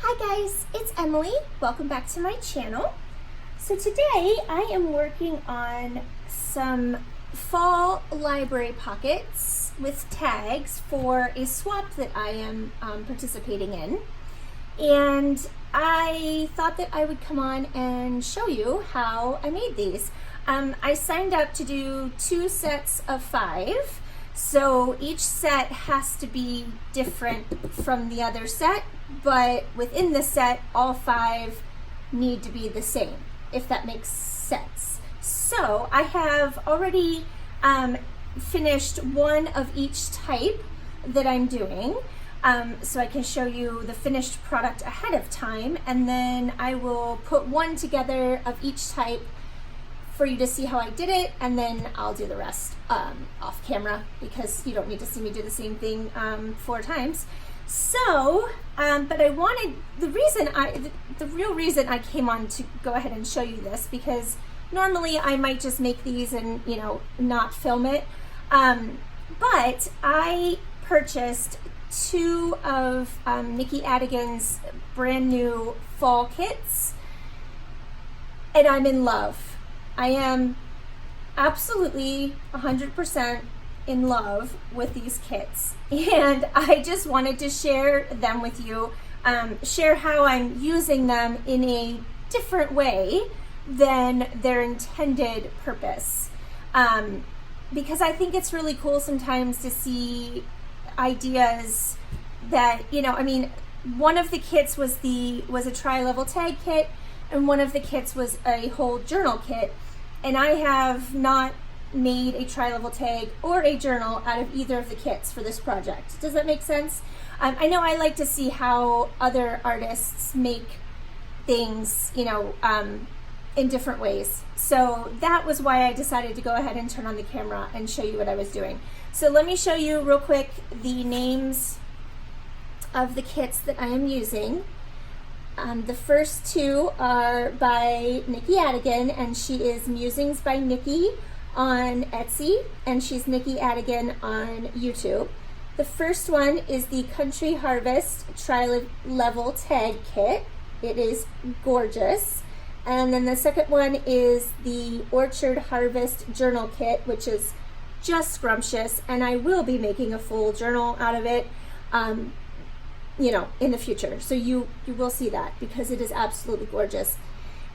Hi guys, it's Emily. Welcome back to my channel. So today I am working on some fall library pockets with tags for a swap that I am participating in. And I thought that I would come on and show you how I made these. I signed up to do 2 sets of 5. So each set has to be different from the other set, but within the set, all 5 need to be the same, if that makes sense. So I have already finished one of each type that I'm doing, so I can show you the finished product ahead of time, and then I will put one together of each type for you to see how I did it, and then I'll do the rest off camera because you don't need to see me do the same thing 4 times. So, but I wanted, the real reason I came on to go ahead and show you this, because normally I might just make these and, you know, not film it, but I purchased 2 of Nikki Adigan's brand new fall kits, and I'm in love. I am absolutely 100% in love with these kits, and I just wanted to share them with you, share how I'm using them in a different way than their intended purpose, because I think it's really cool sometimes to see ideas that, you know, I mean, one of the kits was a tri-level tag kit, and one of the kits was a whole journal kit. And I have not made a tri-level tag or a journal out of either of the kits for this project. Does that make sense? I know I like to see how other artists make things, you know, in different ways. So that was why I decided to go ahead and turn on the camera and show you what I was doing. So let me show you real quick the names of the kits that I am using. The first 2 are by Nikki Adigan, and she is Musings by Nikki on Etsy, and she's Nikki Adigan on YouTube. The first one is the Country Harvest Tri-Level Tag Kit. It is gorgeous. And then the second one is the Orchard Harvest Journal Kit, which is just scrumptious, and I will be making a full journal out of it, you know, in the future. So you will see that because it is absolutely gorgeous.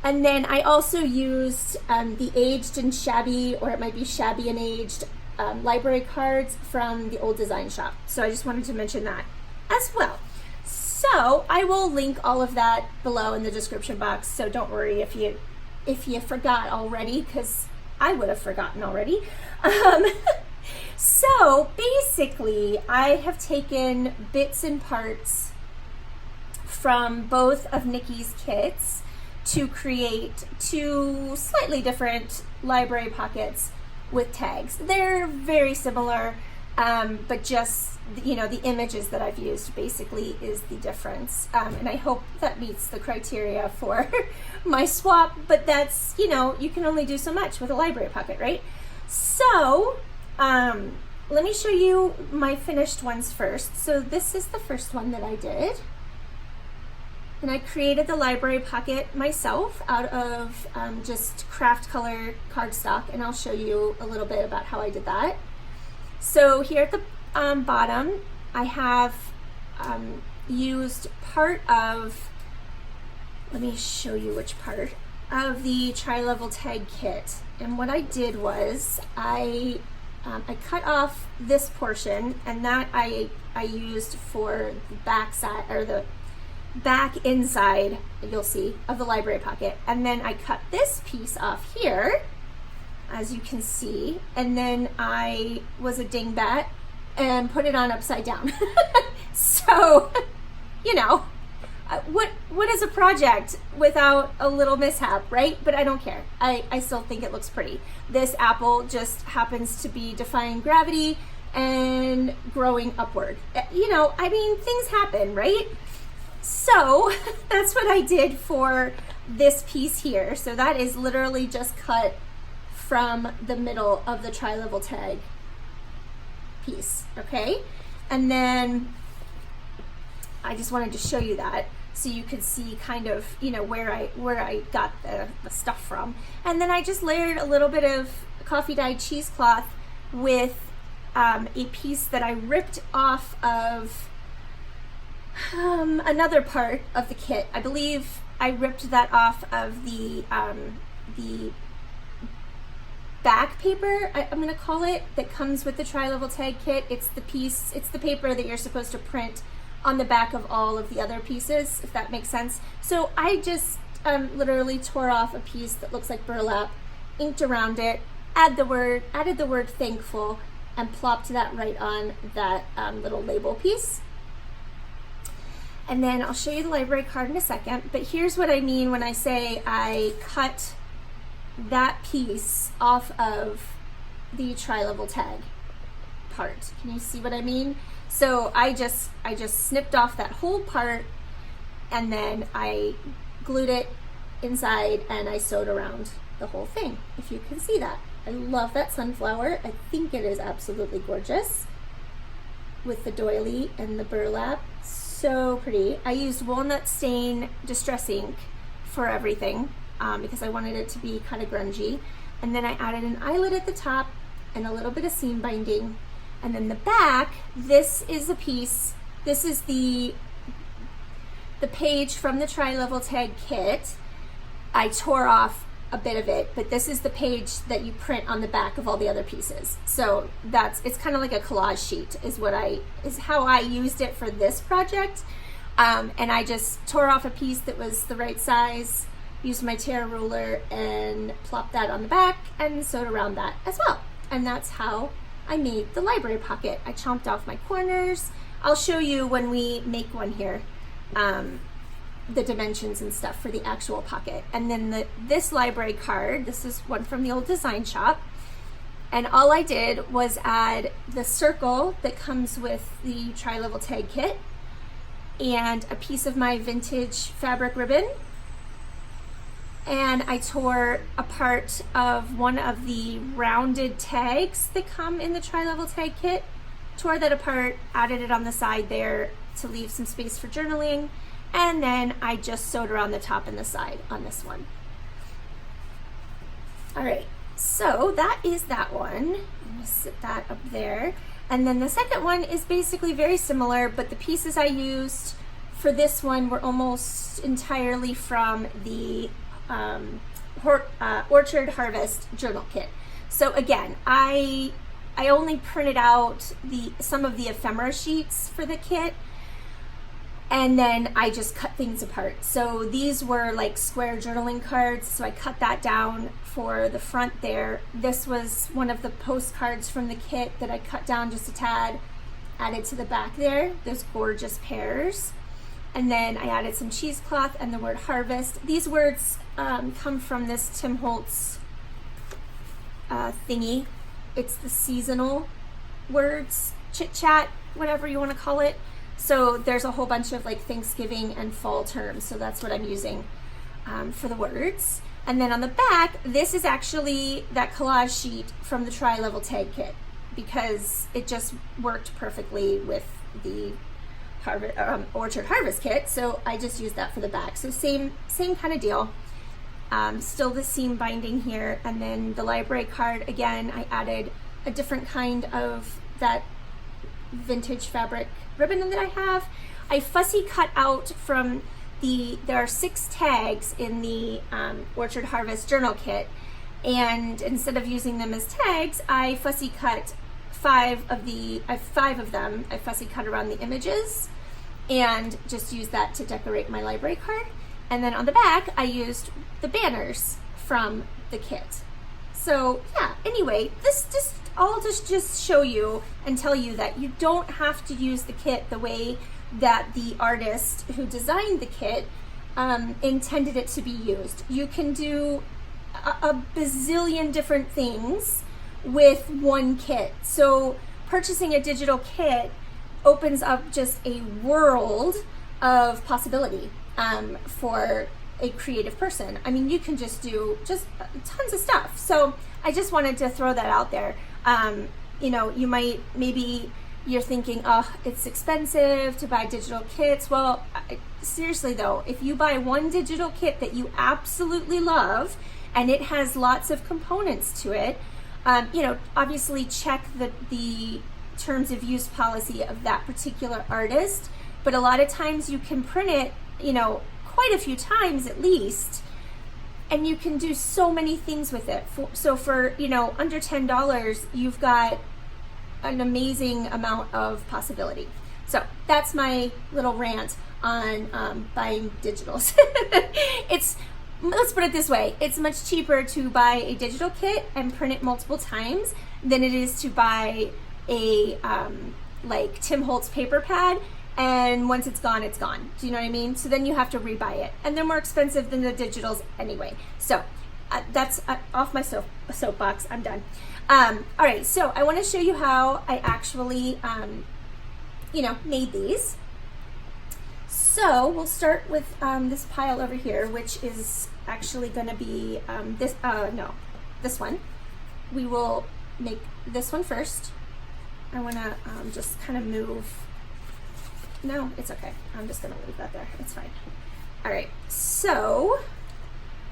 And then I also used the aged and shabby, or it might be shabby and aged library cards from the old design shop. So I just wanted to mention that as well. So I will link all of that below in the description box. So don't worry if you forgot already, because I would have forgotten already. So basically, I have taken bits and parts from both of Nikki's kits to create 2 slightly different library pockets with tags. They're very similar, but just, you know, the images that I've used basically is the difference. And I hope that meets the criteria for my swap, but that's, you know, you can only do so much with a library pocket, right? So, let me show you my finished ones first. So this is the first one that I did. And I created the library pocket myself out of just craft color cardstock, and I'll show you a little bit about how I did that. So here at the bottom, I have used part of, let me show you which part, of the tri-level tag kit. And what I did was I cut off this portion, and that I used for the back side, or the back inside, you'll see, of the library pocket. And then I cut this piece off here, as you can see, and then I was a dingbat and put it on upside down. So, you know, what is a project without a little mishap, right? But I don't care. I still think it looks pretty. This apple just happens to be defying gravity and growing upward. You know, I mean, things happen, right? So that's what I did for this piece here. So that is literally just cut from the middle of the tri-level tag piece, okay? And then I just wanted to show you that. so you could see kind of, you know, where I got the stuff from. And then I just layered a little bit of coffee dyed cheesecloth with a piece that I ripped off of another part of the kit. I believe I ripped that off of the back paper, I'm gonna call it, that comes with the tri-level tag kit. It's the paper that you're supposed to print on the back of all of the other pieces, if that makes sense. So I just literally tore off a piece that looks like burlap, inked around it, added the word thankful, and plopped that right on that little label piece. And then I'll show you the library card in a second, but here's what I mean when I say I cut that piece off of the tri-level tag part. Can you see what I mean? So I just snipped off that whole part, and then I glued it inside and I sewed around the whole thing, if you can see that. I love that sunflower. I think it is absolutely gorgeous with the doily and the burlap. So pretty. I used walnut stain distress ink for everything because I wanted it to be kind of grungy. And then I added an eyelet at the top and a little bit of seam binding. And then the back, this is a piece, this is the page from the tri-level tag kit. I tore off a bit of it, but this is the page that you print on the back of all the other pieces. So it's kind of like a collage sheet is how I used it for this project. And I just tore off a piece that was the right size, used my tear ruler and plopped that on the back and sewed around that as well. And that's how I made the library pocket. I chomped off my corners. I'll show you when we make one here, the dimensions and stuff for the actual pocket. And then this library card, this is one from the old design shop. And all I did was add the circle that comes with the tri-level tag kit and a piece of my vintage fabric ribbon. And I tore a part of one of the rounded tags that come in the tri-level tag kit, tore that apart, added it on the side there to leave some space for journaling, and then I just sewed around the top and the side on this one. All right, so that is that one. I'm gonna sit that up there. And then the second one is basically very similar, but the pieces I used for this one were almost entirely from the Orchard Harvest journal kit. So again, I only printed out some of the ephemera sheets for the kit, and then I just cut things apart. So these were like square journaling cards, so I cut that down for the front there. This was one of the postcards from the kit that I cut down just a tad, added to the back there, those gorgeous pears. And then I added some cheesecloth and the word harvest. These words come from this Tim Holtz thingy. It's the seasonal words, chit chat, whatever you want to call it. So there's a whole bunch of like Thanksgiving and fall terms. So that's what I'm using for the words. And then on the back, this is actually that collage sheet from the tri-level tag kit because it just worked perfectly with the Orchard Harvest kit, so I just used that for the back. So same kind of deal. Still the seam binding here, and then the library card, again, I added a different kind of that vintage fabric ribbon that I have. I fussy cut out from there are 6 tags in the Orchard Harvest journal kit, and instead of using them as tags, I fussy cut 5 of them. I fussy cut around the images and just used that to decorate my library card. And then on the back, I used the banners from the kit. So yeah, anyway, this just show you and tell you that you don't have to use the kit the way that the artist who designed the kit intended it to be used. You can do a bazillion different things with one kit. So purchasing a digital kit opens up just a world of possibility for a creative person. I mean, you can just do tons of stuff. So I just wanted to throw that out there. You know, you might maybe you're thinking, oh, it's expensive to buy digital kits. Well, seriously though, if you buy one digital kit that you absolutely love and it has lots of components to it, you know, obviously check the terms of use policy of that particular artist. But a lot of times you can print it, you know, quite a few times at least, and you can do so many things with it. So for, you know, under $10, you've got an amazing amount of possibility. So that's my little rant on buying digitals. Let's put it this way, it's much cheaper to buy a digital kit and print it multiple times than it is to buy a like Tim Holtz paper pad, and once it's gone, it's gone. Do you know what I mean? So then you have to rebuy it, and they're more expensive than the digitals anyway. So that's off my soapbox. I'm done. All right, so I want to show you how I actually, you know, made these. So we'll start with this pile over here, which is actually going to be this one. We will make this one first. I want to just kind of move. No, it's okay. I'm just going to leave that there. It's fine. All right, so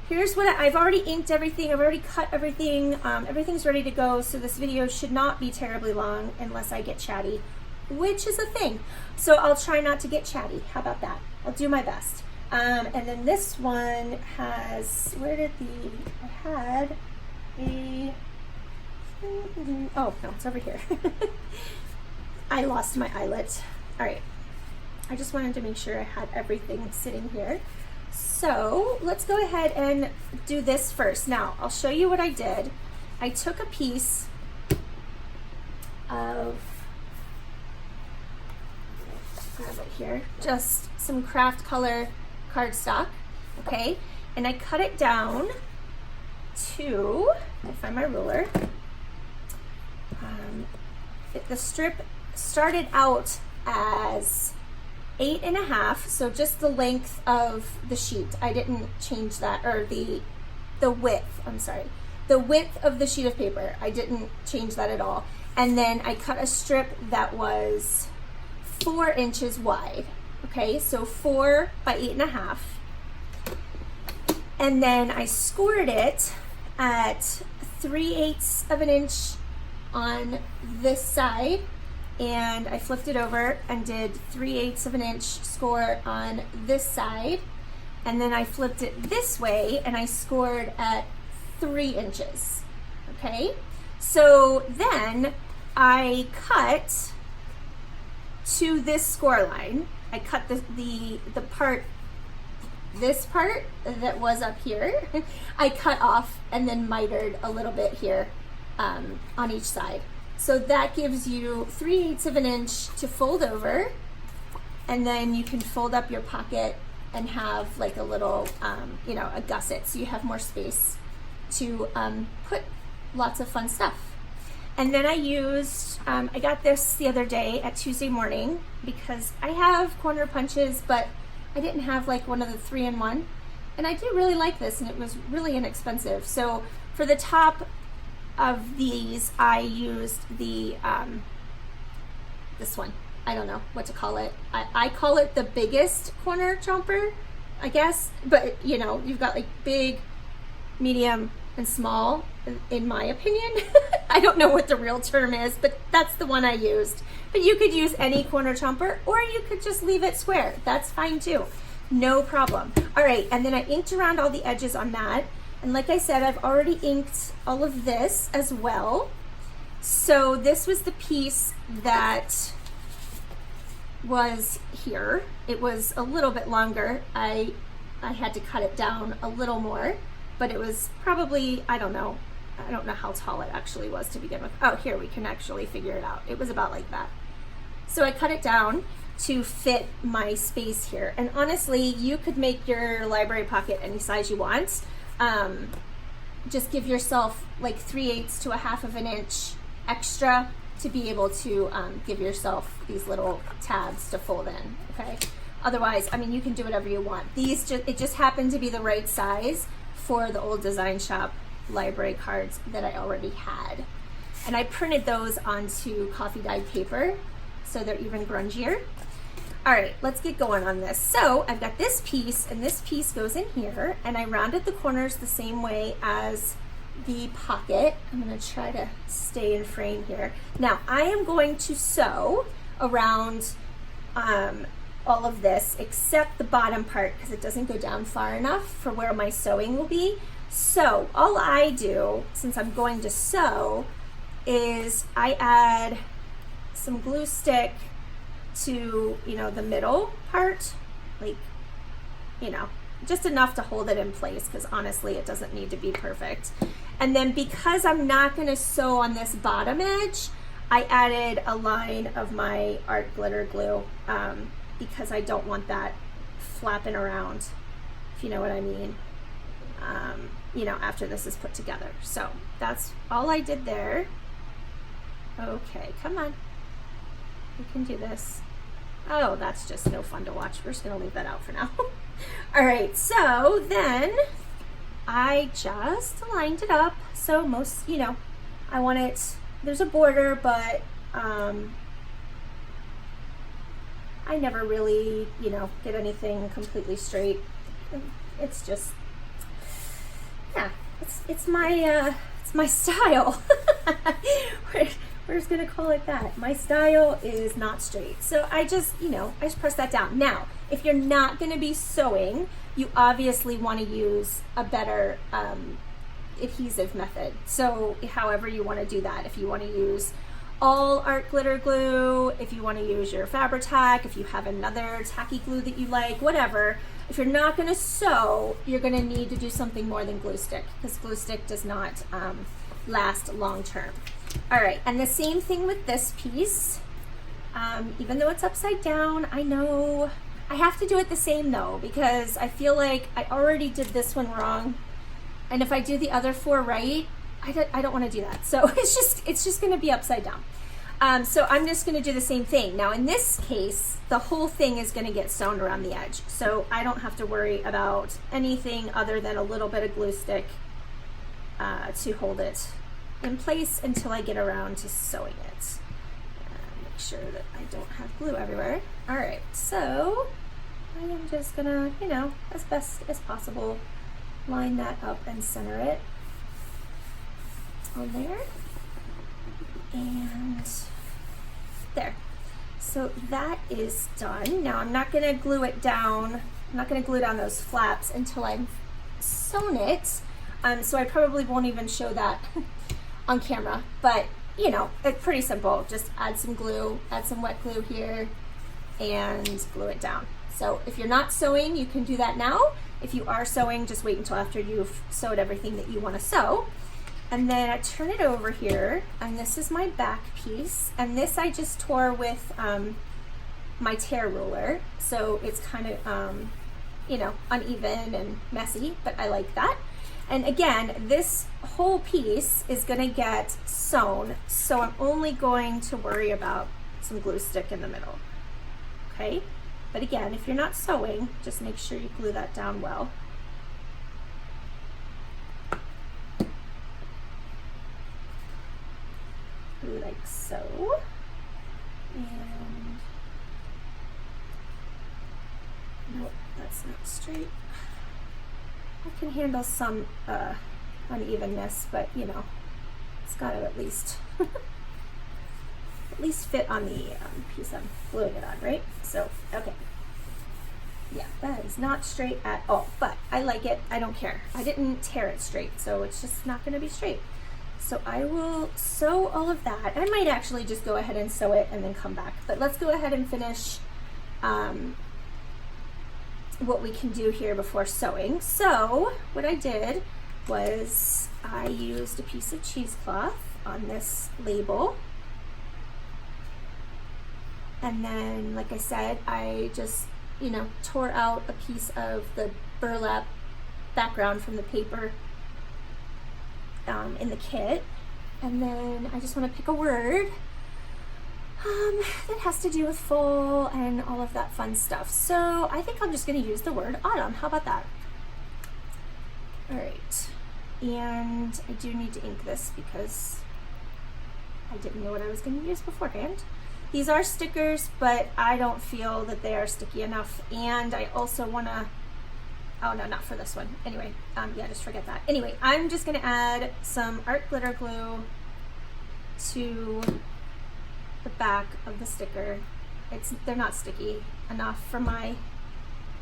here's what I've already inked everything. I've already cut everything. Everything's ready to go. So this video should not be terribly long unless I get chatty, which is a thing. So I'll try not to get chatty. How about that? I'll do my best. And then this one has, I had a, oh no, it's over here. I lost my eyelet. All right. I just wanted to make sure I had everything sitting here. So let's go ahead and do this first. Now, I'll show you what I did. I took a piece of, grab it here, just some craft color cardstock, okay? And I cut it down to, I find my ruler. The strip started out as 8.5, so just the length of the sheet. I didn't change that, or the width, I'm sorry. The width of the sheet of paper, I didn't change that at all. And then I cut a strip that was 4 inches wide, okay? So 4 by 8.5. And then I scored it at 3/8 of an inch on this side, and I flipped it over and did 3/8 of an inch score on this side, and then I flipped it this way and I scored at 3 inches, okay? So then I cut to this score line. I cut the part, this part that was up here, I cut off and then mitered a little bit here on each side. So that gives you 3/8 of an inch to fold over, and then you can fold up your pocket and have like a little, you know, a gusset, so you have more space to put lots of fun stuff. And then I used, I got this the other day at Tuesday morning because I have corner punches, but I didn't have like one of the 3-in-1, and I do really like this, and it was really inexpensive. So for the top of these, I used the this one. I don't know what to call it. I call it the biggest corner chomper, I guess, but you know, you've got like big, medium, and small, in my opinion. I don't know what the real term is, but that's the one I used. But you could use any corner chomper, or you could just leave it square. That's fine too, no problem. All right, and then I inked around all the edges on that. And like I said, I've already inked all of this as well. So this was the piece that was here. It was a little bit longer. I had to cut it down a little more, but it was probably, I don't know how tall it actually was to begin with. Oh, here, we can actually figure it out. It was about like that. So I cut it down to fit my space here. And honestly, you could make your library pocket any size you want. Just give yourself like 3/8 to 1/2 of an inch extra to be able to give yourself these little tabs to fold in, okay? Otherwise, I mean, you can do whatever you want. It just happened to be the right size for the old design shop library cards that I already had. And I printed those onto coffee dyed paper. so they're even grungier. All right, let's get going on this. So I've got this piece, and this piece goes in here, and I rounded the corners the same way as the pocket. I'm gonna try to stay in frame here. Now I am going to sew around all of this except the bottom part because it doesn't go down far enough for where my sewing will be. So all I do, since I'm going to sew, is I add some glue stick to, you know, the middle part, like, you know, just enough to hold it in place, because honestly it doesn't need to be perfect. And then because I'm not going to sew on this bottom edge, I added a line of my art glitter glue because I don't want that flapping around, if you know what I mean, you know, after this is put together. So that's all I did there. Okay, come on, you can do this. Oh, that's just no fun to watch. We're just gonna leave that out for now. All right, so then I just lined it up. So most, you know, I want it, there's a border, but I never really, you know, get anything completely straight. It's just, yeah, it's my style. We're just gonna call it that. My style is not straight. So I just, you know, I just press that down. Now, if you're not gonna be sewing, you obviously wanna use a better adhesive method. So however you wanna do that, if you wanna use all art glitter glue, if you wanna use your Fabri-Tac, if you have another tacky glue that you like, whatever. If you're not gonna sew, you're gonna need to do something more than glue stick, because glue stick does not last long term. All right, and the same thing with this piece. Even though it's upside down, I know I have to do it the same though, because I feel like I already did this one wrong, and if I do the other four right, I don't want to do that. So it's just going to be upside down. So I'm just going to do the same thing. Now in this case, the whole thing is going to get sewn around the edge, so I don't have to worry about anything other than a little bit of glue stick to hold it in place until I get around to sewing it. Make sure that I don't have glue everywhere. All right, so I am just gonna, you know, as best as possible, line that up and center it on there, and there. So that is done. Now I'm not gonna glue it down. I'm not gonna glue down those flaps until I've sewn it. So I probably won't even show that on camera, but you know, it's pretty simple. Just add some glue, add some wet glue here, and glue it down. So if you're not sewing, you can do that now. If you are sewing, just wait until after you've sewed everything that you want to sew. And then I turn it over here, and this is my back piece, and this I just tore with my tear ruler, so it's kind of you know, uneven and messy, but I like that. And again, this whole piece is gonna get sewn, so I'm only going to worry about some glue stick in the middle, okay? But again, if you're not sewing, just make sure you glue that down well. Like so. And nope, that's not straight. I can handle some unevenness, but you know, it's got to at least fit on the piece I'm gluing it on, right? So, okay. Yeah, that is not straight at all, but I like it. I don't care. I didn't tear it straight, so it's just not going to be straight. So I will sew all of that. I might actually just go ahead and sew it and then come back, but let's go ahead and finish what we can do here before sewing. So what I did was I used a piece of cheesecloth on this label, and then, like I said, I just, you know, tore out a piece of the burlap background from the paper in the kit, and then I just want to pick a word that has to do with fall and all of that fun stuff. So I think I'm just going to use the word autumn. How about that? All right, and I do need to ink this because I didn't know what I was going to use beforehand. These are stickers, but I don't feel that they are sticky enough. And I also want to, oh no, not for this one. Anyway, yeah, just forget that. Anyway, I'm just going to add some art glitter glue to the back of the sticker. They're not sticky enough for my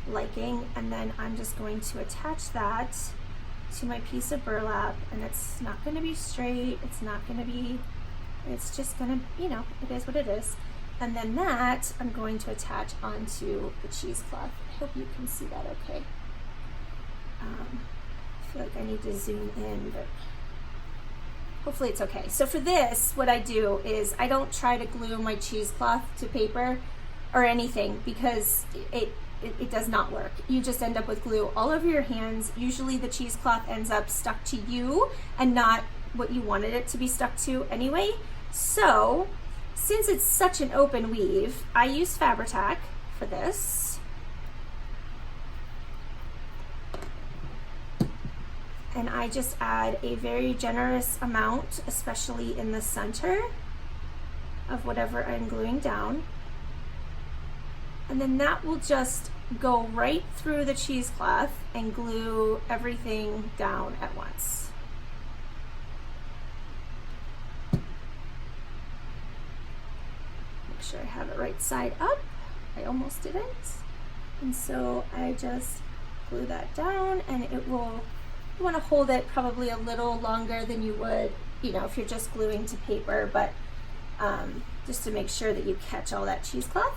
liking. And then I'm just going to attach that to my piece of burlap, and it's not going to be straight. It's not going to be, it's just going to, you know, it is what it is. And then that I'm going to attach onto the cheesecloth. I hope you can see that okay. I feel like I need to zoom in, but hopefully it's okay. So for this, what I do is I don't try to glue my cheesecloth to paper or anything, because it does not work. You just end up with glue all over your hands. Usually the cheesecloth ends up stuck to you and not what you wanted it to be stuck to anyway. So since it's such an open weave, I use Fabri-Tac for this. And I just add a very generous amount, especially in the center of whatever I'm gluing down. And then that will just go right through the cheesecloth and glue everything down at once. Make sure I have it right side up. I almost didn't. And so I just glue that down, and it will, you want to hold it probably a little longer than you would, you know, if you're just gluing to paper, but just to make sure that you catch all that cheesecloth.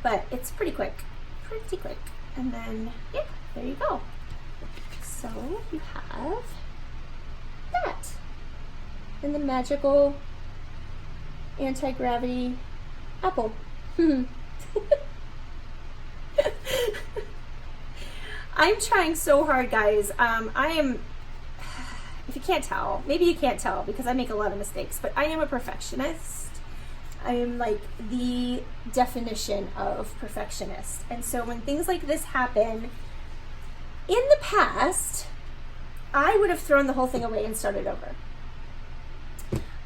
But it's pretty quick. And then, yeah, there you go. So you have that. And the magical anti-gravity apple. I'm trying so hard, guys. I am, if you can't tell, maybe you can't tell because I make a lot of mistakes, but I am a perfectionist. I am like the definition of perfectionist. And so when things like this happen, in the past, I would have thrown the whole thing away and started over.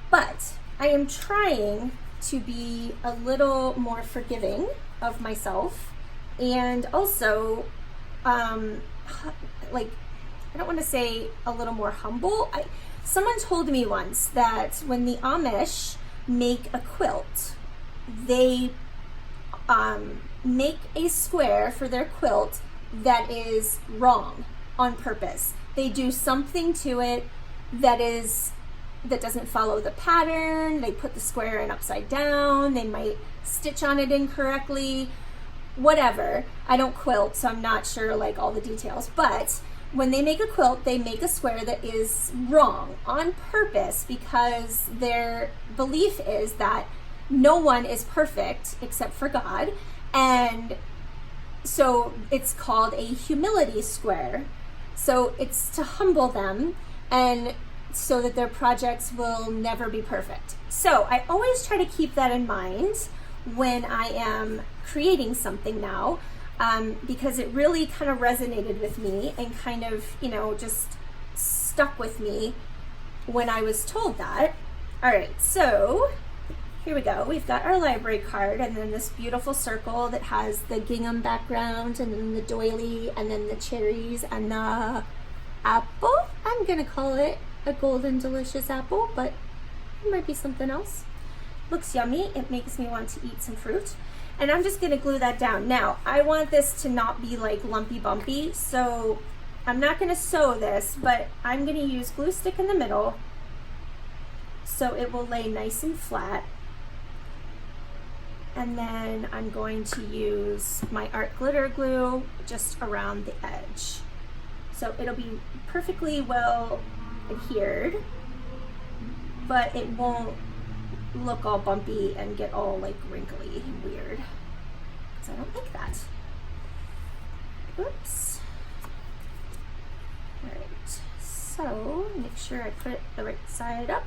But I am trying to be a little more forgiving of myself, and also, like, I don't want to say a little more humble. Someone told me once that when the Amish make a quilt, they make a square for their quilt that is wrong on purpose. They do something to it that doesn't follow the pattern. They put the square in upside down. They might stitch on it incorrectly, whatever. I don't quilt, so I'm not sure like all the details, but when they make a quilt, they make a square that is wrong on purpose, because their belief is that no one is perfect except for God. And so it's called a humility square. So it's to humble them, and so that their projects will never be perfect. So I always try to keep that in mind when I am creating something now. Because it really kind of resonated with me and kind of, you know, just stuck with me when I was told that. All right, so here we go. We've got our library card, and then this beautiful circle that has the gingham background, and then the doily, and then the cherries, and the apple. I'm gonna call it a golden delicious apple, but it might be something else. Looks yummy. It makes me want to eat some fruit. And I'm just gonna glue that down. Now, I want this to not be like lumpy bumpy, so I'm not gonna sew this, but I'm gonna use glue stick in the middle so it will lay nice and flat. And then I'm going to use my art glitter glue just around the edge. So it'll be perfectly well adhered, but it won't look all bumpy and get all like wrinkly and weird, because I don't like that. Oops. All right, so make sure I put it the right side up,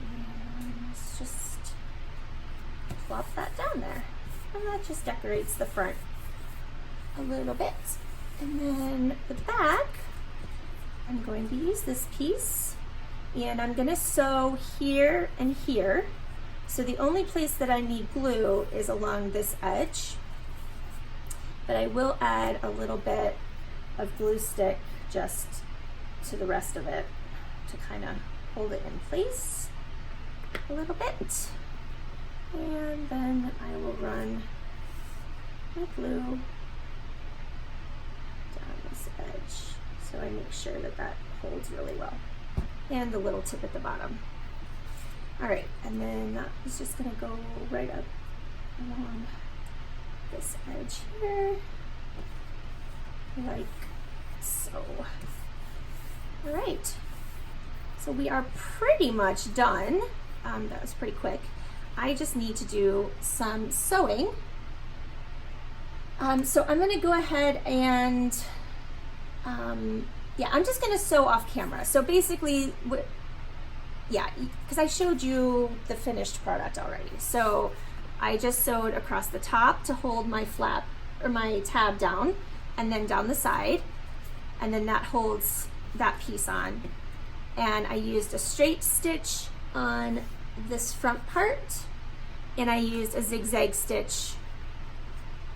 and let's just plop that down there, and that just decorates the front a little bit. And then the back, I'm going to use this piece. And I'm gonna sew here and here. So the only place that I need glue is along this edge, but I will add a little bit of glue stick just to the rest of it to kind of hold it in place a little bit. And then I will run my glue down this edge so I make sure that that holds really well. And the little tip at the bottom. All right, and then that is just gonna go right up along this edge here, like so. All right, so we are pretty much done. That was pretty quick. I just need to do some sewing. So I'm gonna go ahead and, yeah, I'm just gonna sew off camera. So basically, yeah, because I showed you the finished product already. So I just sewed across the top to hold my flap or my tab down, and then down the side, and then that holds that piece on. And I used a straight stitch on this front part, and I used a zigzag stitch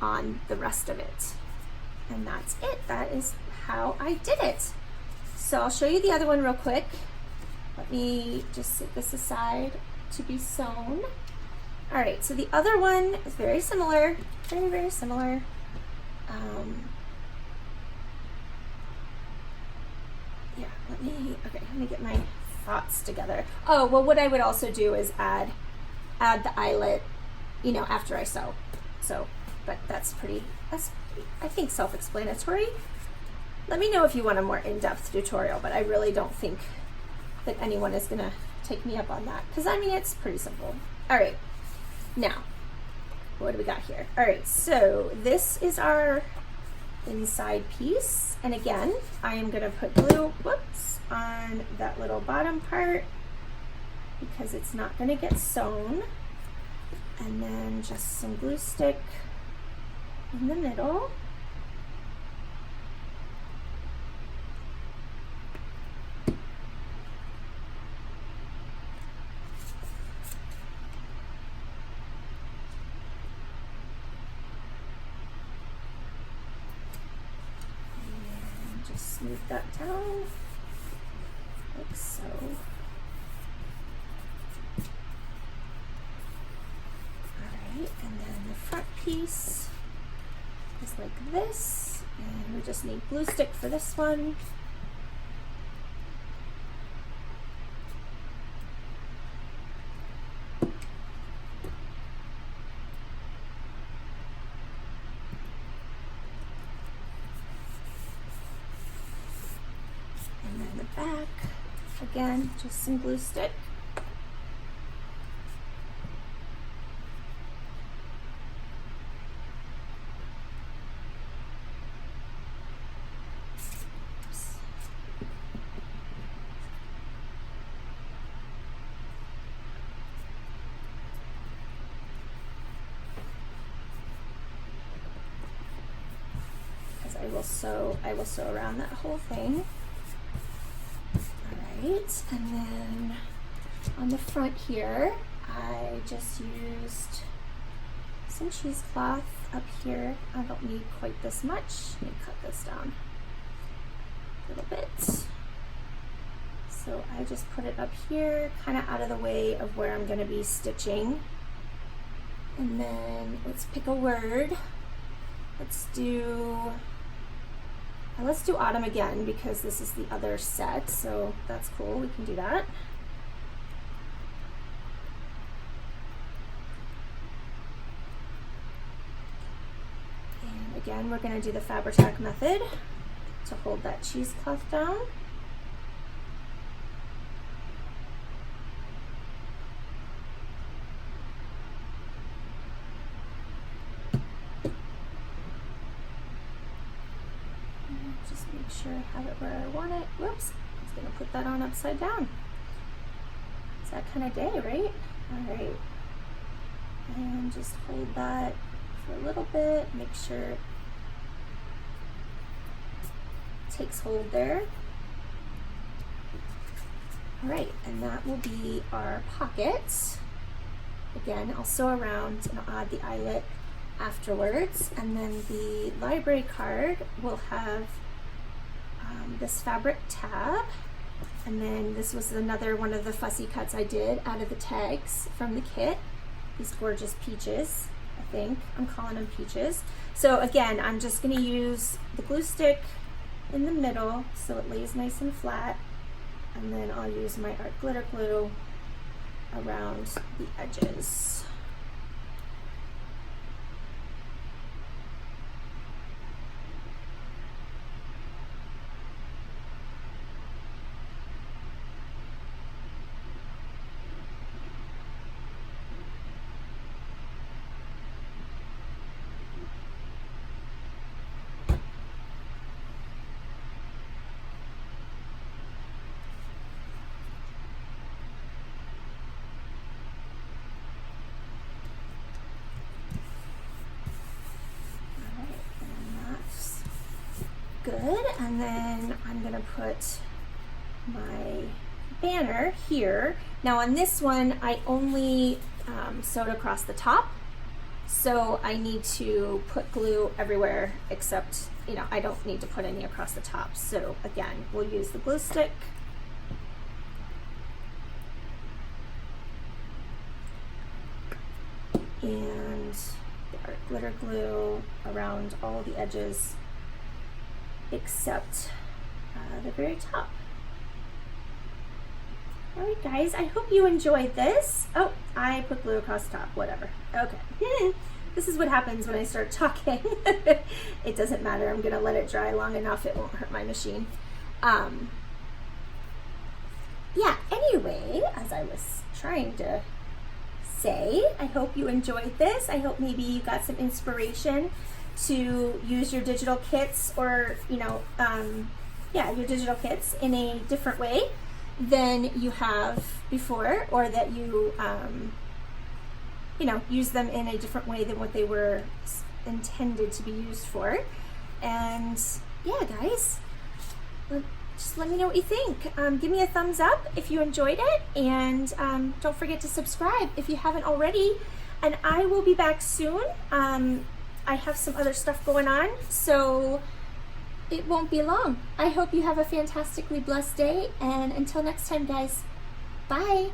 on the rest of it. And that's it. That is how I did it. So I'll show you the other one real quick. Let me just set this aside to be sewn. All right, so the other one is very similar, very, very similar. Yeah, let me get my thoughts together. Oh, well, what I would also do is add the eyelet, you know, after I sew. So, but that's I think self-explanatory. Let me know if you want a more in-depth tutorial, but I really don't think that anyone is gonna take me up on that, because I mean, it's pretty simple. All right, now, what do we got here? All right, so this is our inside piece. And again, I am gonna put glue, whoops, on that little bottom part because it's not gonna get sewn. And then just some glue stick in the middle. Smooth that down, like so. Alright, and then the front piece is like this, and we just need glue stick for this one. Back again, just some glue stick. Because I will sew around that whole thing. Right, and then on the front here, I just used some cheesecloth up here. I don't need quite this much. Let me cut this down a little bit. So I just put it up here, kind of out of the way of where I'm going to be stitching. And then let's pick a word. Let's do autumn again, because this is the other set, so that's cool, we can do that. And again, we're going to do the Fabri-Tac method to hold that cheesecloth down. Sure I have it where I want it. Whoops, I was gonna put that on upside down. It's that kind of day, right? All right, and just hold that for a little bit, make sure it takes hold there. All right, and that will be our pocket. Again, I'll sew around and I'll add the eyelet afterwards. And then the library card will have this fabric tab. And then this was another one of the fussy cuts I did out of the tags from the kit. These gorgeous peaches, I think. I'm calling them peaches. So again, I'm just gonna use the glue stick in the middle so it lays nice and flat. And then I'll use my art glitter glue around the edges. Good, and then I'm gonna put my banner here. Now on this one, I only sewed across the top, so I need to put glue everywhere except, you know, I don't need to put any across the top. So again, we'll use the glue stick. And the art glitter glue around all the edges except the very top. All right, guys, I hope you enjoyed this. Oh, I put glue across the top, whatever. Okay, this is what happens when I start talking. It doesn't matter, I'm gonna let it dry long enough, it won't hurt my machine. Yeah, anyway, as I was trying to say, I hope you enjoyed this. I hope maybe you got some inspiration to use your digital kits, or yeah, your digital kits in a different way than you have before, or that you use them in a different way than what they were intended to be used for. And yeah, guys, just let me know what you think. Give me a thumbs up if you enjoyed it, and don't forget to subscribe if you haven't already. And I will be back soon. I have some other stuff going on, so it won't be long. I hope you have a fantastically blessed day, and until next time, guys, bye.